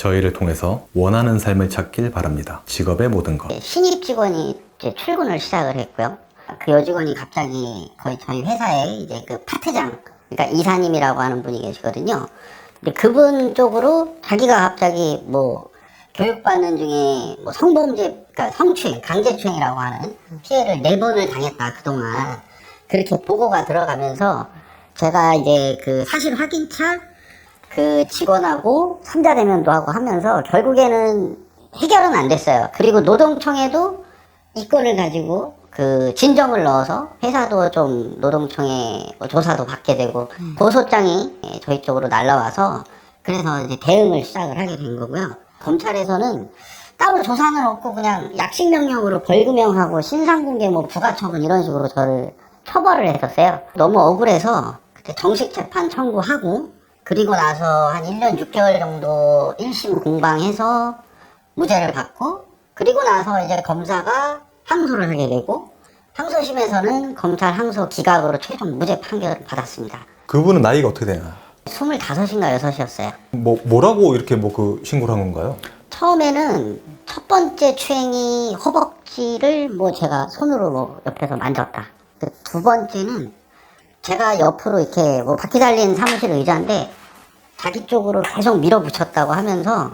저희를 통해서 원하는 삶을 찾길 바랍니다. 직업의 모든 것. 신입 직원이 이제 출근을 시작을 했고요. 그 여직원이 갑자기 거의 저희 회사에 이제 그 파트장, 그러니까 이사님이라고 하는 분이 계시거든요. 근데 그분 쪽으로 자기가 갑자기 뭐 교육받는 중에 뭐 성범죄, 그러니까 성추행, 강제추행이라고 하는 피해를 4번을 당했다, 그동안. 그렇게 보고가 들어가면서 제가 이제 그 사실 확인차 그 직원하고 3자 대면도 하고 하면서 결국에는 해결은 안 됐어요. 그리고 노동청에도 이 건을 가지고 그 진정을 넣어서 회사도 좀 노동청에 뭐 조사도 받게 되고 고소장이 저희 쪽으로 날라와서 그래서 이제 대응을 시작을 하게 된 거고요. 검찰에서는 따로 조사는 없고 그냥 약식명령으로 벌금형하고 신상공개 뭐 부가처분 이런 식으로 저를 처벌을 했었어요. 너무 억울해서 그때 정식 재판 청구하고 그리고 나서 한 1년 6개월 정도 1심 공방해서 무죄를 받고 그리고 나서 이제 검사가 항소를 하게 되고 항소심에서는 검찰 항소 기각으로 최종 무죄 판결을 받았습니다. 그분은 나이가 어떻게 되나요? 25인가 6이었어요. 뭐라고 이렇게 그 신고를 한 건가요? 처음에는 첫 번째 추행이 허벅지를 뭐 제가 손으로 뭐 옆에서 만졌다. 그 두 번째는 제가 옆으로 이렇게 뭐 바퀴 달린 사무실 의자인데 자기 쪽으로 계속 밀어붙였다고 하면서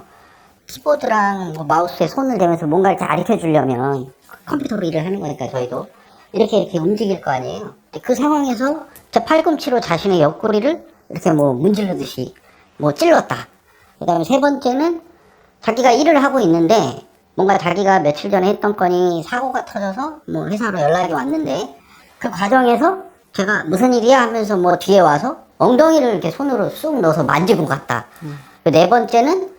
키보드랑 뭐 마우스에 손을 대면서 뭔가를 가르쳐 주려면 컴퓨터로 일을 하는 거니까 저희도 이렇게 움직일 거 아니에요. 그 상황에서 제 팔꿈치로 자신의 옆구리를 이렇게 뭐 문지르듯이 뭐 찔렀다. 그 다음에 세 번째는 자기가 일을 하고 있는데 뭔가 자기가 며칠 전에 했던 건이 사고가 터져서 뭐 회사로 연락이 왔는데 그 과정에서 제가 무슨 일이야 하면서 뭐 뒤에 와서 엉덩이를 이렇게 손으로 쑥 넣어서 만지고 갔다. 그 네 번째는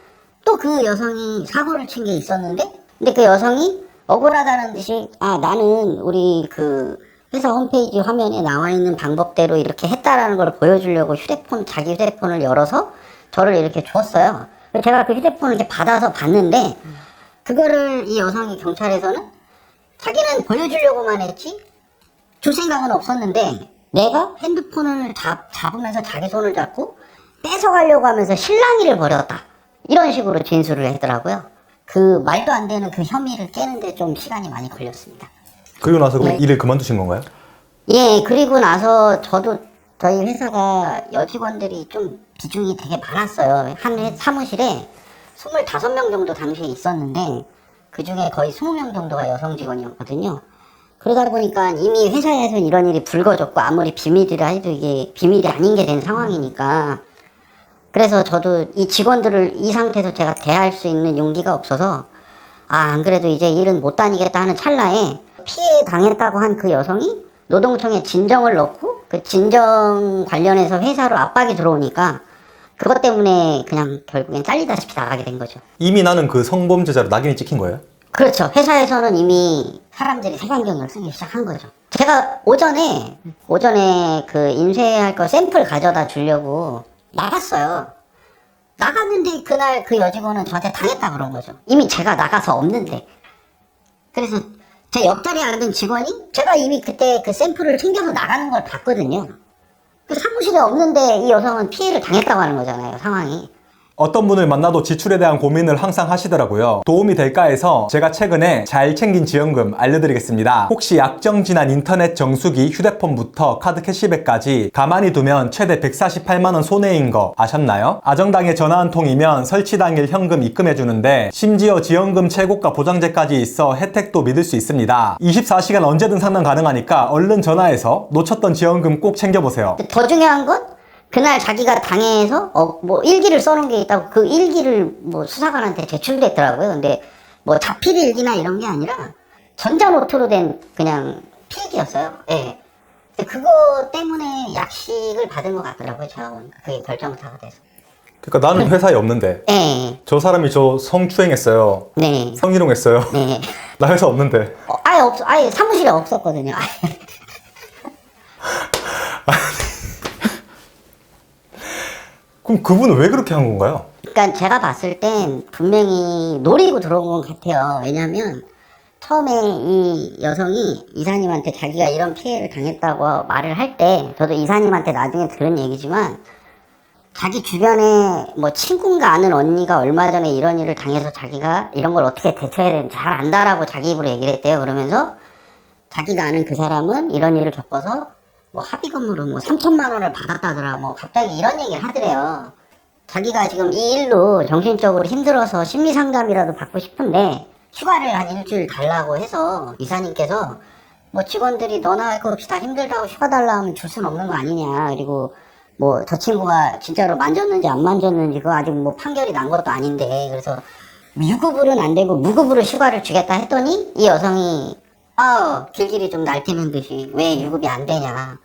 또 그 여성이 사고를 친 게 있었는데 근데 그 여성이 억울하다는 듯이 아 나는 우리 그 회사 홈페이지 화면에 나와 있는 방법대로 이렇게 했다라는 걸 보여주려고 자기 휴대폰을 열어서 저를 이렇게 줬어요. 제가 그 휴대폰을 이렇게 받아서 봤는데 그거를 이 여성이 경찰에서는 자기는 보여주려고만 했지 줄 생각은 없었는데 내가 핸드폰을 잡으면서 자기 손을 잡고 뺏어가려고 하면서 실랑이를 벌였다. 이런 식으로 진술을 했더라고요. 그 말도 안 되는 그 혐의를 깨는데 좀 시간이 많이 걸렸습니다. 그리고 나서 네. 일을 그만두신 건가요? 예, 그리고 나서 저도 저희 회사가 여직원들이 좀 비중이 되게 많았어요. 한 사무실에 25명 정도 당시에 있었는데 그 중에 거의 20명 정도가 여성 직원이었거든요. 그러다 보니까 이미 회사에서 이런 일이 불거졌고 아무리 비밀이라 해도 이게 비밀이 아닌 게 된 상황이니까 그래서 저도 이 직원들을 이 상태에서 제가 대할 수 있는 용기가 없어서 안 그래도 이제 일은 못 다니겠다 하는 찰나에 피해 당했다고 한 그 여성이 노동청에 진정을 넣고 그 진정 관련해서 회사로 압박이 들어오니까 그것 때문에 그냥 결국엔 잘리다시피 나가게 된 거죠. 이미 나는 그 성범죄자로 낙인이 찍힌 거예요? 그렇죠. 회사에서는 이미 사람들이 색안경을 쓰기 시작한 거죠. 제가 오전에 그 인쇄할 거 샘플 가져다 주려고 나갔어요. 나갔는데 그날 그 여직원은 저한테 당했다 그런 거죠. 이미 제가 나가서 없는데. 그래서 제 옆자리에 앉은 직원이 제가 이미 그때 그 샘플을 챙겨서 나가는 걸 봤거든요. 그 사무실에 없는데 이 여성은 피해를 당했다고 하는 거잖아요, 상황이. 어떤 분을 만나도 지출에 대한 고민을 항상 하시더라고요. 도움이 될까 해서 제가 최근에 잘 챙긴 지원금 알려드리겠습니다. 혹시 약정 지난 인터넷 정수기, 휴대폰부터 카드 캐시백까지 가만히 두면 최대 148만원 손해인 거 아셨나요? 아정당에 전화 한 통이면 설치 당일 현금 입금해주는데 심지어 지원금 최고가 보장제까지 있어 혜택도 믿을 수 있습니다. 24시간 언제든 상담 가능하니까 얼른 전화해서 놓쳤던 지원금 꼭 챙겨보세요. 더 중요한 건 그날 자기가 당해서 뭐 일기를 써놓은 게 있다고 그 일기를 뭐 수사관한테 제출됐더라고요. 근데 뭐 자필 일기나 이런 게 아니라 전자노트로 된 그냥 필기였어요. 예. 근데 그거 때문에 약식을 받은 것 같더라고요. 제가 보니까 그게 결정사가 돼서. 그러니까 나는 회사에 없는데 예. 저 사람이 저 성추행했어요. 네. 성희롱했어요. 네. 나 회사 없는데. 아예 사무실에 없었거든요. 그럼 그분은 왜 그렇게 한 건가요? 그러니까 제가 봤을 땐 분명히 노리고 들어온 것 같아요. 왜냐면 처음에 이 여성이 이사님한테 자기가 이런 피해를 당했다고 말을 할 때 저도 이사님한테 나중에 들은 얘기지만 자기 주변에 뭐 친구인가 아는 언니가 얼마 전에 이런 일을 당해서 자기가 이런 걸 어떻게 대처해야 되는지 잘 안다라고 자기 입으로 얘기를 했대요. 그러면서 자기가 아는 그 사람은 이런 일을 겪어서 뭐 합의금으로 뭐 3천만 원을 받았다더라. 뭐 갑자기 이런 얘기를 하더래요. 자기가 지금 이 일로 정신적으로 힘들어서 심리 상담이라도 받고 싶은데 휴가를 한 일주일 달라고 해서 이사님께서 뭐 직원들이 너나 할 거 없이 다 힘들다고 휴가 달라 하면 줄 수는 없는 거 아니냐. 그리고 뭐 저 친구가 진짜로 만졌는지 안 만졌는지 그거 아직 뭐 판결이 난 것도 아닌데 그래서 유급으로는 안 되고 무급으로 휴가를 주겠다 했더니 이 여성이 길길이 좀 날뛰는 듯이 왜 유급이 안 되냐.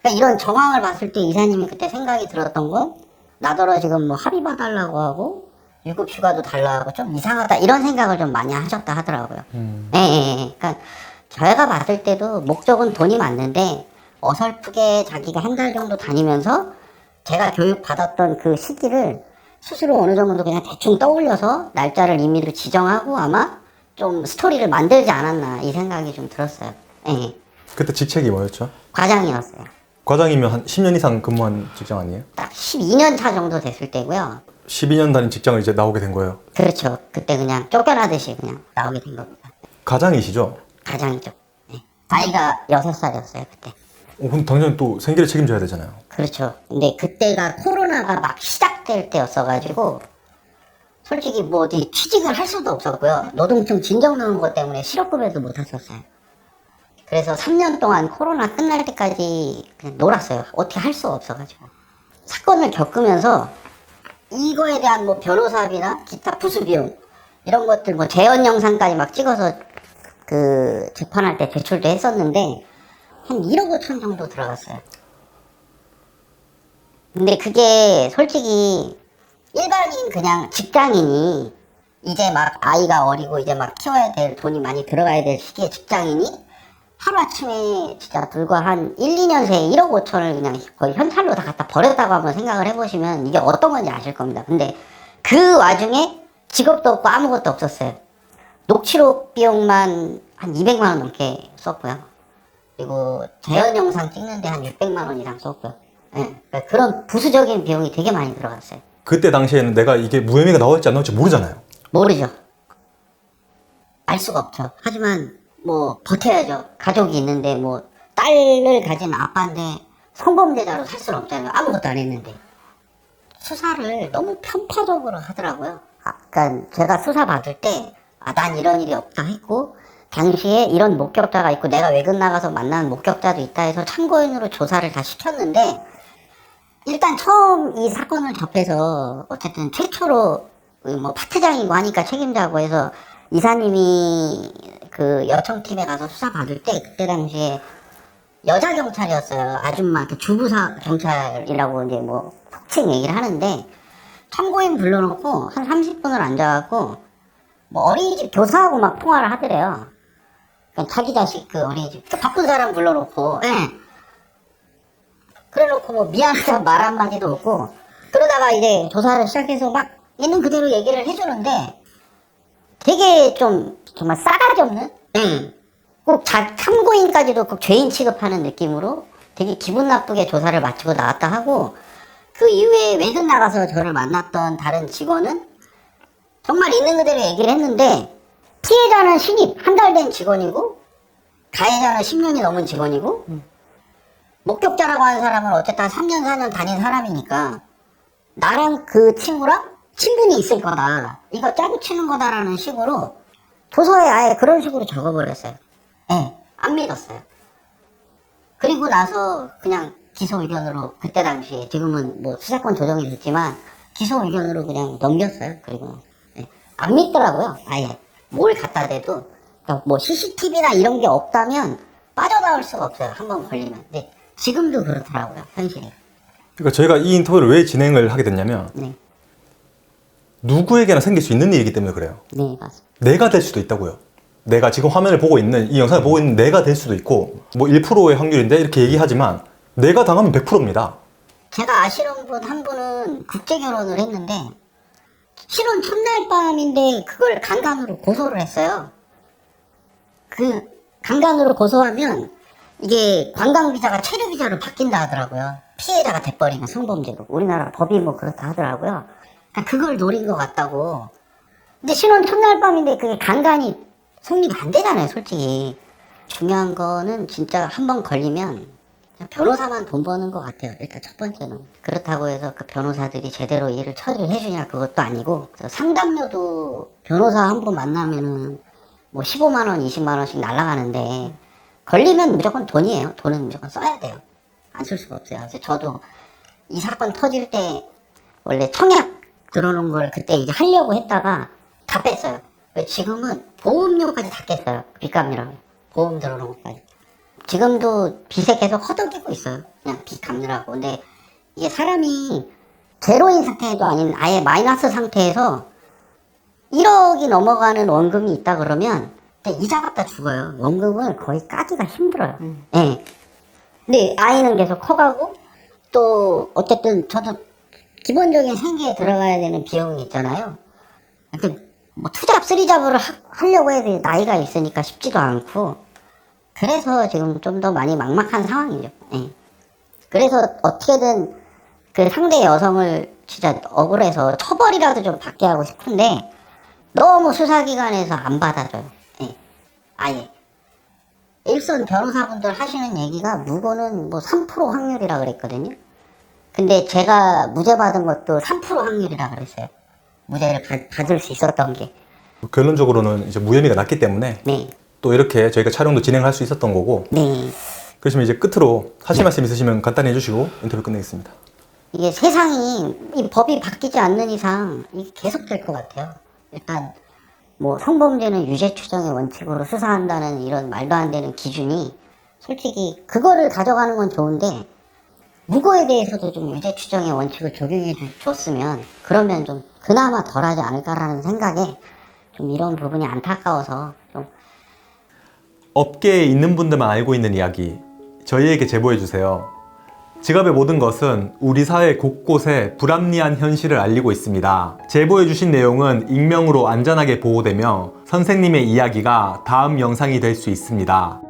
그러니까 이런 정황을 봤을 때 이사님이 그때 생각이 들었던 건 나더러 지금 뭐 합의 봐달라고 하고 유급 휴가도 달라고 좀 이상하다 이런 생각을 좀 많이 하셨다 하더라고요. 예. 그러니까 저희가 봤을 때도 목적은 돈이 맞는데 어설프게 자기가 한 달 정도 다니면서 제가 교육 받았던 그 시기를 스스로 어느 정도 그냥 대충 떠올려서 날짜를 임의로 지정하고 아마 좀 스토리를 만들지 않았나 이 생각이 좀 들었어요. 예. 그때 직책이 뭐였죠? 과장이었어요. 과장이면 한 10년 이상 근무한 직장 아니에요? 딱 12년 차 정도 됐을 때고요. 12년 다닌 직장을 이제 나오게 된 거예요. 그렇죠. 그때 그냥 쫓겨나듯이 그냥 나오게 된 겁니다. 가장이시죠? 가장이죠. 네. 나이가 6살이었어요, 그때. 그럼 당연히 또 생계를 책임져야 되잖아요. 그렇죠. 근데 그때가 코로나가 막 시작될 때였어가지고, 솔직히 뭐 어디 취직을 할 수도 없었고요. 노동청 진정 나온 것 때문에 실업급여도 못 했었어요. 그래서 3년 동안 코로나 끝날 때까지 그냥 놀았어요. 어떻게 할 수가 없어가지고. 사건을 겪으면서 이거에 대한 뭐 변호사비나 기타 부수비용 이런 것들 뭐 재현 영상까지 막 찍어서 그 재판할 때 제출도 했었는데 한 1억 5천 정도 들어갔어요. 근데 그게 솔직히 일반인 그냥 직장인이 이제 막 아이가 어리고 이제 막 키워야 될 돈이 많이 들어가야 될 시기에 직장인이 하루아침에 진짜 불과 한 1, 2년 새에 1억 5천을 그냥 거의 현찰로 다 갖다 버렸다고 한번 생각을 해보시면 이게 어떤 건지 아실 겁니다. 근데 그 와중에 직업도 없고 아무것도 없었어요. 녹취록 비용만 한 200만 원 넘게 썼고요. 그리고 재현 영상 찍는데 한 600만 원 이상 썼고요. 네. 그러니까 그런 부수적인 비용이 되게 많이 들어갔어요. 그때 당시에는 내가 이게 무혐의가 나올지 안 나올지 모르잖아요. 모르죠. 알 수가 없죠. 하지만 뭐 버텨야죠. 가족이 있는데 뭐 딸을 가진 아빠인데 성범죄자로 살 수는 없잖아요. 아무것도 안 했는데. 수사를 너무 편파적으로 하더라고요. 그러니까 제가 수사 받을 때 난 이런 일이 없다 했고 당시에 이런 목격자가 있고 내가 외근 나가서 만난 목격자도 있다 해서 참고인으로 조사를 다 시켰는데 일단 처음 이 사건을 접해서 어쨌든 최초로 뭐 파트장이고 하니까 책임자고 해서 이사님이 그 여청팀에 가서 수사 받을 때 그때 당시에 여자 경찰이었어요. 아줌마 그 주부사 경찰이라고 이제 뭐 폭칭 얘기를 하는데 참고인 불러놓고 한 30분을 앉아갖고 뭐 어린이집 교사하고 막 통화를 하더래요. 그러니까 자기 자식 그 어린이집 그 바쁜 사람 불러놓고 그래놓고 뭐 미안하다 말 한마디도 없고 그러다가 이제 조사를 시작해서 막 있는 그대로 얘기를 해주는데 되게 좀 정말 싸가지 없는 꼭 참고인까지도 꼭 죄인 취급하는 느낌으로 되게 기분 나쁘게 조사를 마치고 나왔다 하고 그 이후에 외근 나가서 저를 만났던 다른 직원은 정말 있는 그대로 얘기를 했는데 피해자는 신입 한 달 된 직원이고 가해자는 10년이 넘은 직원이고 목격자라고 하는 사람은 어쨌든 3년 4년 다닌 사람이니까 나랑 그 친구랑 친분이 있을 거다 이거 짜고 치는 거다라는 식으로 도서에 아예 그런 식으로 적어버렸어요. 안 믿었어요. 그리고 나서 그냥 기소 의견으로 그때 당시에 지금은 뭐 수사권 조정이 됐지만 기소 의견으로 그냥 넘겼어요. 그리고 안 믿더라고요. 아예 뭘 갖다 대도 그러니까 뭐 CCTV나 이런 게 없다면 빠져나올 수가 없어요. 한번 걸리면. 근데 지금도 그렇더라고요. 현실이. 그러니까 저희가 이 인터뷰를 왜 진행을 하게 됐냐면 네. 누구에게나 생길 수 있는 일이기 때문에 그래요. 네, 맞습니다. 내가 될 수도 있다고요. 내가 지금 화면을 보고 있는 이 영상을 보고 있는 내가 될 수도 있고 뭐 1%의 확률인데 이렇게 얘기하지만 내가 당하면 100%입니다. 제가 아시는 분 한 분은 국제 결혼을 했는데 신혼 첫날 밤인데 그걸 강간으로 고소를 했어요. 그 강간으로 고소하면 이게 관광비자가 체류비자로 바뀐다 하더라고요. 피해자가 돼버리면 성범죄로. 우리나라 법이 뭐 그렇다 하더라고요. 그러니까 그걸 노린 것 같다고. 근데 신혼 첫날 밤인데 그게 간간히 성립이 안 되잖아요, 솔직히. 중요한 거는 진짜 한 번 걸리면 그냥 변호사만 돈 버는 것 같아요. 일단 첫 번째는. 그렇다고 해서 그 변호사들이 제대로 일을 처리를 해주냐 그것도 아니고, 상담료도 변호사 한 번 만나면은 뭐 15만 원, 20만 원씩 날아가는데 걸리면 무조건 돈이에요. 돈은 무조건 써야 돼요. 안 쓸 수가 없어요. 그래서 저도 이 사건 터질 때 원래 청약 들어놓은 걸 그때 이제 하려고 했다가 다 뺐어요. 지금은 보험료까지 다 깼어요. 빚감이라고. 보험 들어놓은 것까지. 지금도 빚에 계속 허덕이고 있어요. 그냥 빚 갚느라고. 근데 이게 사람이 제로인 상태도 아닌 아예 마이너스 상태에서 1억이 넘어가는 원금이 있다 그러면 이자 갚다 죽어요. 원금을 거의 까기가 힘들어요. 예. 근데 아이는 계속 커가고 또 어쨌든 저도 기본적인 생계에 들어가야 되는 비용이 있잖아요. 뭐 투잡 쓰리잡을 하려고 해도 나이가 있으니까 쉽지도 않고, 그래서 지금 좀 더 많이 막막한 상황이죠. 예. 그래서 어떻게든 그 상대 여성을 진짜 억울해서 처벌이라도 좀 받게 하고 싶은데 너무 수사기관에서 안 받아줘요. 예. 아예. 일선 변호사분들 하시는 얘기가 무고는 뭐 3% 확률이라 그랬거든요. 근데 제가 무죄 받은 것도 3% 확률이라 그랬어요. 무죄를 받을 수 있었던 게. 결론적으로는 이제 무혐의가 났기 때문에 네. 또 이렇게 저희가 촬영도 진행할 수 있었던 거고. 네. 그러시면 이제 끝으로 하실 말씀 있으시면 간단히 해주시고 인터뷰 끝내겠습니다. 이게 세상이, 이 법이 바뀌지 않는 이상 이게 계속될 것 같아요. 일단 뭐 성범죄는 유죄 추정의 원칙으로 수사한다는 이런 말도 안 되는 기준이, 솔직히 그거를 가져가는 건 좋은데 무고에 대해서도 좀 유죄 추정의 원칙을 적용해 줬으면 그러면 좀 그나마 덜하지 않을까라는 생각에 좀 이런 부분이 안타까워서 좀. 업계에 있는 분들만 알고 있는 이야기 저희에게 제보해 주세요. 직업의 모든 것은 우리 사회 곳곳에 불합리한 현실을 알리고 있습니다. 제보해 주신 내용은 익명으로 안전하게 보호되며 선생님의 이야기가 다음 영상이 될 수 있습니다.